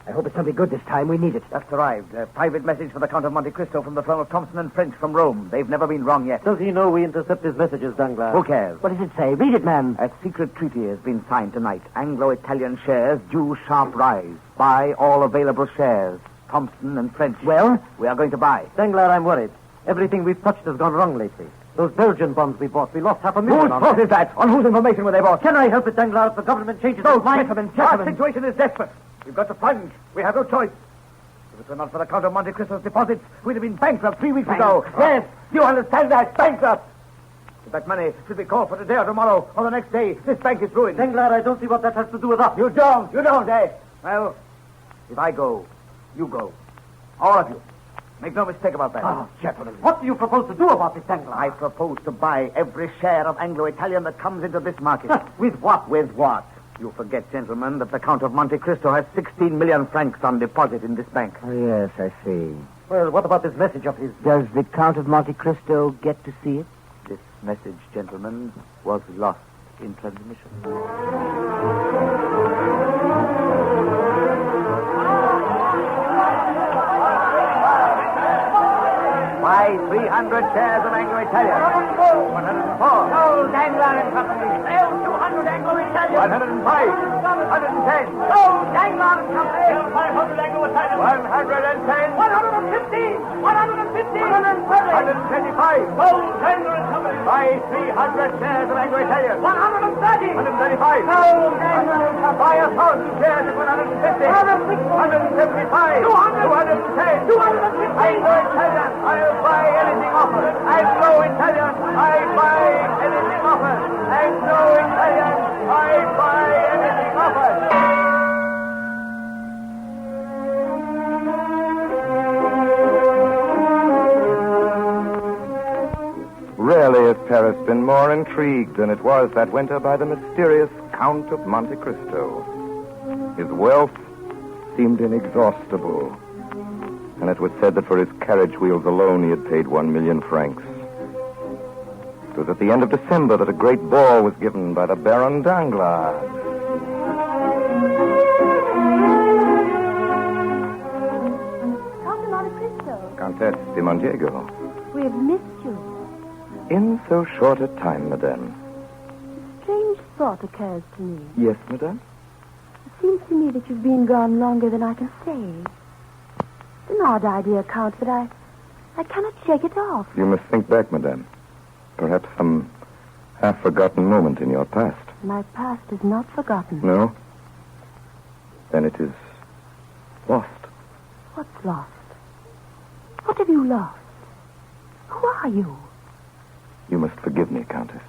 I hope it's something good this time. We need it. Just arrived. A private message for the Count of Monte Cristo from the firm of Thompson and French from Rome. They've never been wrong yet. Does he know we intercept his messages, Danglars? Who cares? What does it say? Read it, man. A secret treaty has been signed tonight. Anglo-Italian shares due sharp rise. Buy all available shares. Thompson and French. Well? We are going to buy. Danglars, I'm worried. Everything we've touched has gone wrong lately. Those Belgian bonds we bought, we lost $500,000 Whose fault is that? On whose information were they bought? Can I help it, Danglars, if the government changes its mind? Gentlemen. Our situation is desperate. We've got to plunge. We have no choice. If it were not for the Count of Monte Cristo's deposits, we'd have been bankrupt 3 weeks ago. Yes, you understand that? Bankrupt. If that money should be called for today or tomorrow or the next day, this bank is ruined. Danglars, I don't see what that has to do with us. You don't, eh? Well, if I go, you go. All of you. Make no mistake about that. Oh, gentlemen, what do you propose to do about this, Danglars? I propose to buy every share of Anglo-Italian that comes into this market. With what? With what? You forget, gentlemen, that the Count of Monte Cristo has 16 million francs on deposit in this bank. Oh, yes, I see. Well, what about this message of his? Does the Count of Monte Cristo get to see it? This message, gentlemen, was lost in transmission. Buy 300 shares of Anglo-Italian. 104. Sold Danglar and Company. Sell 200 Anglo-Italian. 105. 110. Sold Danglar and Company. Sell 500 Anglo-Italian. 110. 115. 115. 125. Sold Danglar and Company. Buy 300 shares of Anglo-Italian. 130. 135. Sold Danglar and Company. Buy 1,000 shares at 150. 175. 210. 250. Anglo-Italian. I'll buy anything offered. Anglo-Italian. I buy anything offered. Anglo-Italian. I buy anything offered. Rarely has Paris been more intrigued than it was that winter by the mysterious Count of Monte Cristo. His wealth seemed inexhaustible, and it was said that for his carriage wheels alone he had paid 1 million francs. It was at the end of December that a great ball was given by the Baron Danglars. Count of Monte Cristo. Countess de Monte-Cristo. We have missed you. In so short a time, madame. A strange thought occurs to me. Yes, madame? It seems to me that you've been gone longer than I can say. It's an odd idea, Count, but I cannot shake it off. You must think back, madame. Perhaps some half-forgotten moment in your past. My past is not forgotten. No? Then it is lost. What's lost? What have you lost? Who are you? You must forgive me, Countess.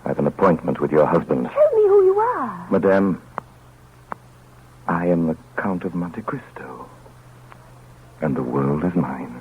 I have an appointment with your husband. Tell me who you are. Madame, I am the Count of Monte Cristo. And the world is mine.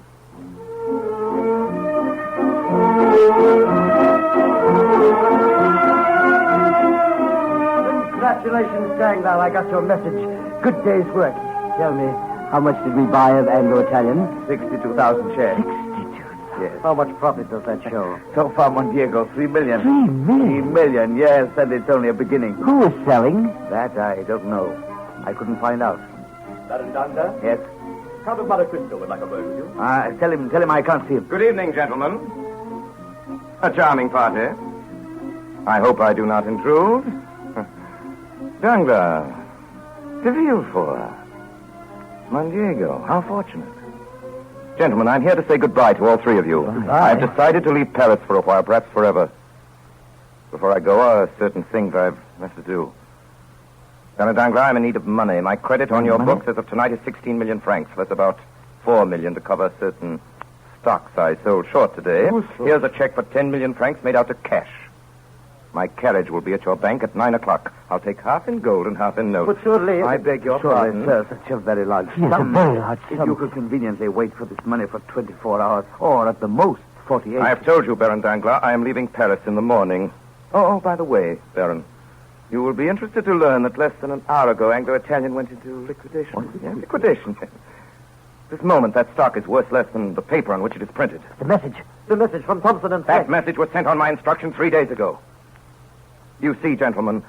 Congratulations, Danglars. I got your message. Good day's work. Tell me, how much did we buy of Anglo-Italian? 62,000 shares. 62,000. Yes. How much profit does that show? So far, Mondiego, 3 million. 3 million? 3 million, yes, and it's only a beginning. Who is selling? That I don't know. I couldn't find out. Baron Danglars? Yes? Count of Monte Cristo would like a word with you. Tell him I can't see him. Good evening, gentlemen. A charming party. I hope I do not intrude. Danglars, de Villefort, Mondiego, how fortunate. Gentlemen, I'm here to say goodbye to all three of you. Goodbye. I've decided to leave Paris for a while, perhaps forever. Before I go, certain things I've left to do. Baron Danglars, I'm in need of money. My credit on your books as of tonight is 16 million francs. That's about 4 million to cover certain stocks I sold short today. Here's a check for 10 million francs made out to cash. My carriage will be at your bank at 9 o'clock. I'll take half in gold and half in notes. But surely... I beg your pardon. Sir, such a very large Yes, sum. a very large If sum. you could conveniently wait for this money for 24 hours, or at the most, 48. I have told you, Baron Danglars, I am leaving Paris in the morning. Oh, by the way, Baron, you will be interested to learn that less than an hour ago, Anglo-Italian went into liquidation. What? Yeah, liquidation. This moment, that stock is worth less than the paper on which it is printed. The message from Thompson and That French. message was sent on my instruction 3 days ago. You see, gentlemen,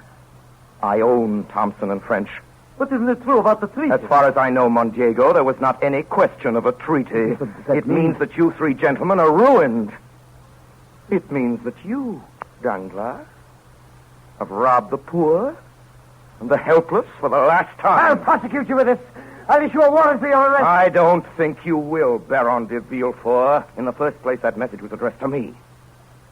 I own Thompson and French. But isn't it true about the treaty? As far as I know, Mondiego, there was not any question of a treaty. But that It means that you three gentlemen are ruined. It means that you, Danglars, have robbed the poor and the helpless for the last I'll time. prosecute you with this. I'll issue a warrant for your arrest. I don't think you will, Baron de Villefort. In the first place, that message was addressed to me.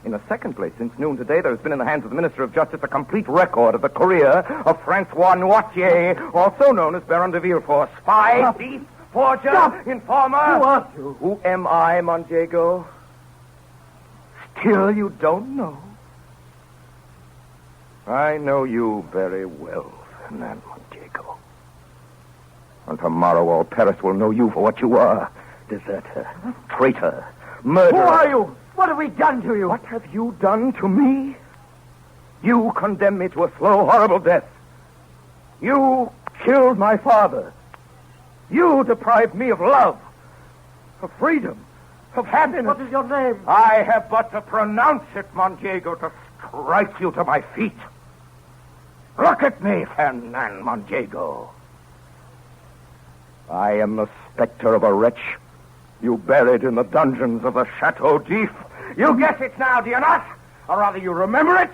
In the second place, since noon today, there has been in the hands of the Minister of Justice a complete record of the career of Francois Noirtier, also known as Baron de Villefort. Spy, thief, forger, informer. Who are you? Who am I, Mondiego? Still you don't know. I know you very well, Fernand Mondiego. And tomorrow all Paris will know you for what you are. Deserter, traitor, murderer. Who are you? What have we done to you? What have you done to me? You condemn me to a slow, horrible death. You killed my father. You deprived me of love, of freedom, of happiness. What is your name? I have but to pronounce it, Montiego, to strike you to my feet. Look at me, Fernand Montiego. I am the specter of a wretch you buried in the dungeons of the Chateau d'If. You guess it now, do you not? Or rather, you remember it?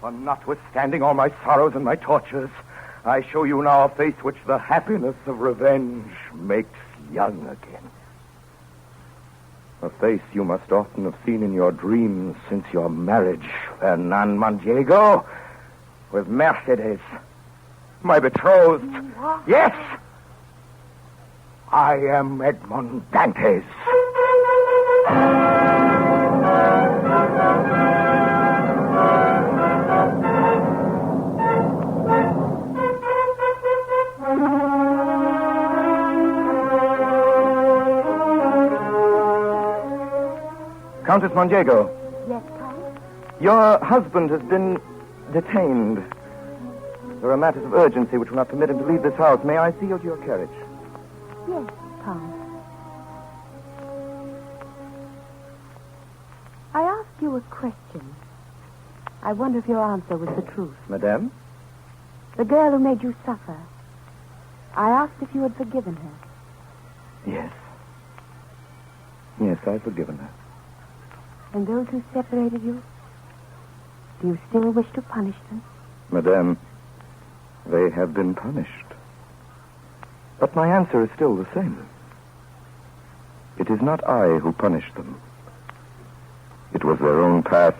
For notwithstanding all my sorrows and my tortures, I show you now a face which the happiness of revenge makes young again. A face you must often have seen in your dreams since your marriage, Fernand Montiego, with Mercedes, my betrothed. Yes! I am Edmond Dantes. Countess Montiego. Yes, Count? Your husband has been detained. There are matters of urgency which will not permit him to leave this house. May I see you to your carriage? Yes, Count. I asked you a question. I wonder if your answer was the truth. Madame? The girl who made you suffer. I asked if you had forgiven her. Yes. Yes, I've forgiven her. And those who separated you? Do you still wish to punish them? Madame, they have been punished. But my answer is still the same. It is not I who punished them. It was their own past.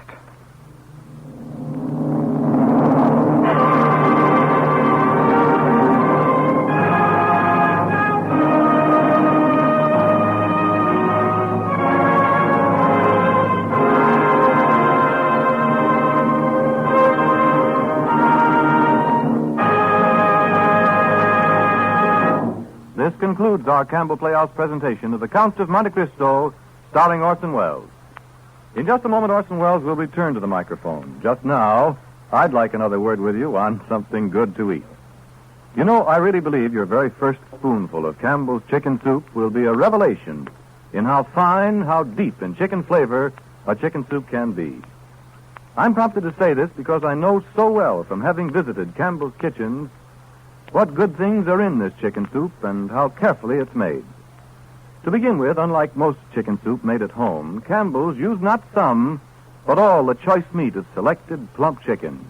This concludes our Campbell Playhouse presentation of the Count of Monte Cristo, starring Orson Welles. In just a moment, Orson Welles will return to the microphone. Just now, I'd like another word with you on something good to eat. You know, I really believe your very first spoonful of Campbell's chicken soup will be a revelation in how fine, how deep in chicken flavor a chicken soup can be. I'm prompted to say this because I know so well from having visited Campbell's kitchens what good things are in this chicken soup and how carefully it's made. To begin with, unlike most chicken soup made at home, Campbell's use not some, but all the choice meat of selected plump chickens.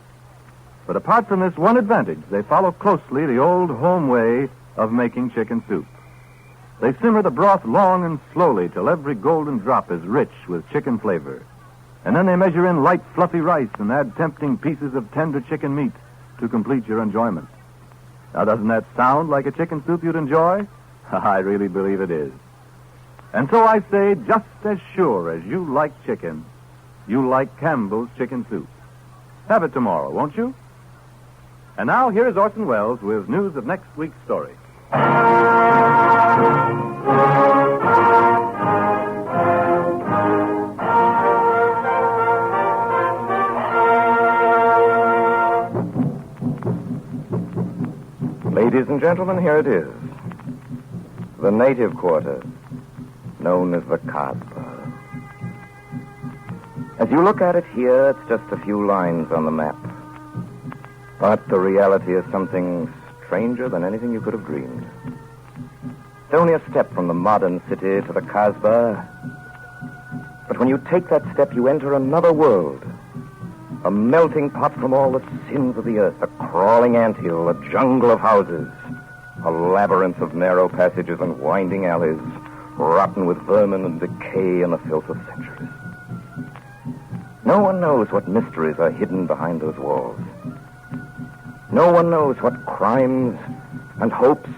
But apart from this one advantage, they follow closely the old home way of making chicken soup. They simmer the broth long and slowly till every golden drop is rich with chicken flavor. And then they measure in light, fluffy rice and add tempting pieces of tender chicken meat to complete your enjoyment. Now, doesn't that sound like a chicken soup you'd enjoy? I really believe it is. And so I say, just as sure as you like chicken, you like Campbell's chicken soup. Have it tomorrow, won't you? And now, here's Orson Welles with news of next week's story. Ladies and gentlemen, here it is. The native quarter, known as the Casbah. As you look at it here, it's just a few lines on the map. But the reality is something stranger than anything you could have dreamed. It's only a step from the modern city to the Casbah. But when you take that step, you enter another world. A melting pot from all the sins of the earth, a crawling anthill, a jungle of houses, a labyrinth of narrow passages and winding alleys, rotten with vermin and decay and the filth of centuries. No one knows what mysteries are hidden behind those walls. No one knows what crimes and hopes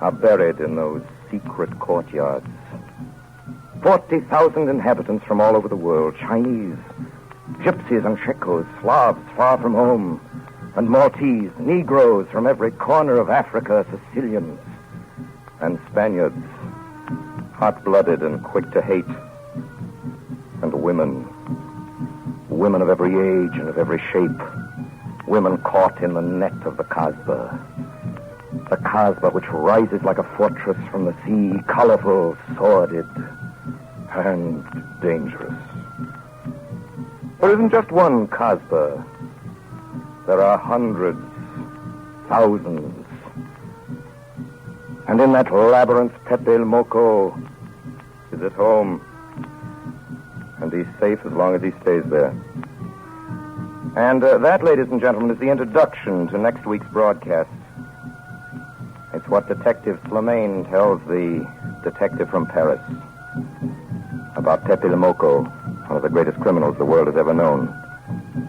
are buried in those secret courtyards. 40,000 inhabitants from all over the world, Chinese, Gypsies and Chicos, Slavs far from home, and Maltese, Negroes from every corner of Africa, Sicilians, and Spaniards, hot-blooded and quick to hate, and women women of every age and of every shape. Women caught in the net of the Kasbah. The Kasbah which rises like a fortress from the sea, colorful, sordid, and dangerous. There isn't just one Kasbah. There are hundreds, thousands. And in that labyrinth, Pepe El Moco is at home. And he's safe as long as he stays there. And that, ladies and gentlemen, is the introduction to next week's broadcast. It's what Detective Slemaine tells the detective from Paris about Pepe Le Moco, one of the greatest criminals the world has ever known,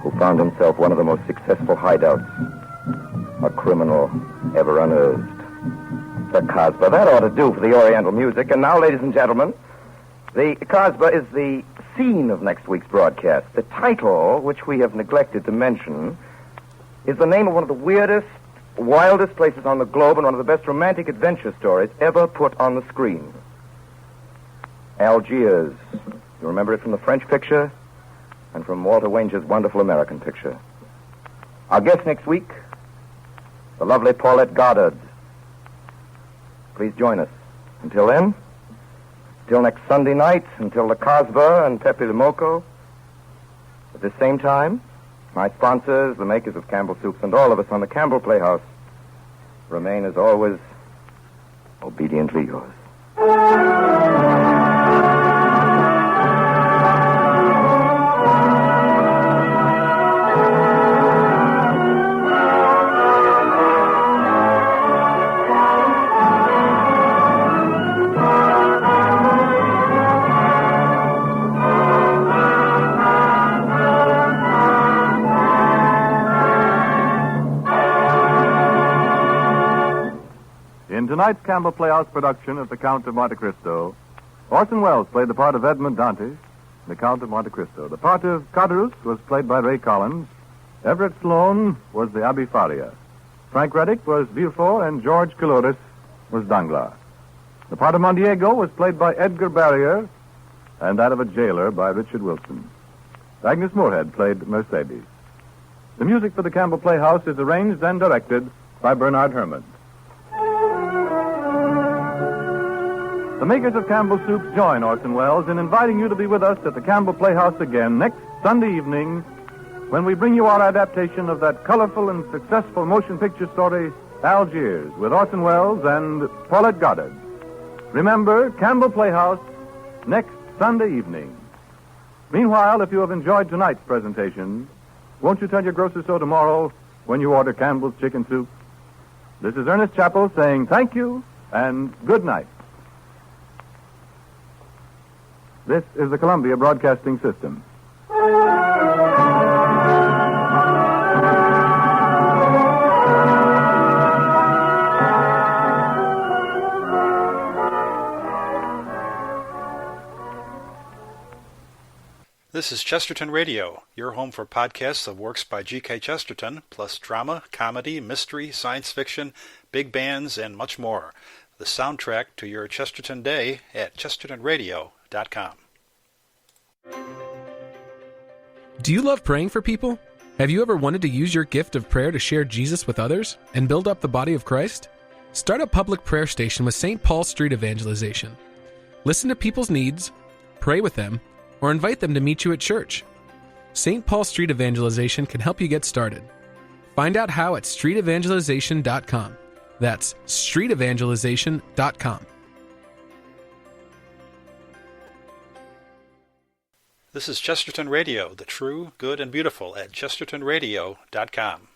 who found himself one of the most successful hideouts a criminal ever unearthed. The Kasbah. That ought to do for the Oriental music. And now, ladies and gentlemen, the Kasbah is the scene of next week's broadcast. The title, which we have neglected to mention, is the name of one of the weirdest, wildest places on the globe and one of the best romantic adventure stories ever put on the screen. Algiers. You remember it from the French picture and from Walter Wanger's wonderful American picture. Our guest next week, the lovely Paulette Goddard. Please join us. Until then, till next Sunday night, until the Kasbah and Pepe Le Moco, at the same time, my sponsors, the makers of Campbell Soups, and all of us on the Campbell Playhouse remain, as always, obediently yours. In tonight's Campbell Playhouse production of The Count of Monte Cristo, Orson Welles played the part of Edmond Dantes in The Count of Monte Cristo. The part of Carterus was played by Ray Collins. Everett Sloane was the Abbe Faria. Frank Reddick was Villefort, and George Couloris was Danglars. The part of Mondiego was played by Edgar Barrier, and that of a jailer by Richard Wilson. Agnes Moorehead played Mercedes. The music for the Campbell Playhouse is arranged and directed by Bernard Herrmann. The makers of Campbell Soups join Orson Welles in inviting you to be with us at the Campbell Playhouse again next Sunday evening when we bring you our adaptation of that colorful and successful motion picture story, Algiers, with Orson Welles and Paulette Goddard. Remember, Campbell Playhouse next Sunday evening. Meanwhile, if you have enjoyed tonight's presentation, won't you tell your grocer so tomorrow when you order Campbell's Chicken Soup? This is Ernest Chappell saying thank you and good night. This is the Columbia Broadcasting System. This is Chesterton Radio, your home for podcasts of works by G.K. Chesterton, plus drama, comedy, mystery, science fiction, big bands, and much more. The soundtrack to your Chesterton day at chestertonradio.com. Do you love praying for people? Have you ever wanted to use your gift of prayer to share Jesus with others and build up the body of Christ? Start a public prayer station with St. Paul Street Evangelization. Listen to people's needs, pray with them, or invite them to meet you at church. St. Paul Street Evangelization can help you get started. Find out how at streetevangelization.com. That's streetevangelization.com. This is Chesterton Radio, the true, good, and beautiful at chestertonradio.com.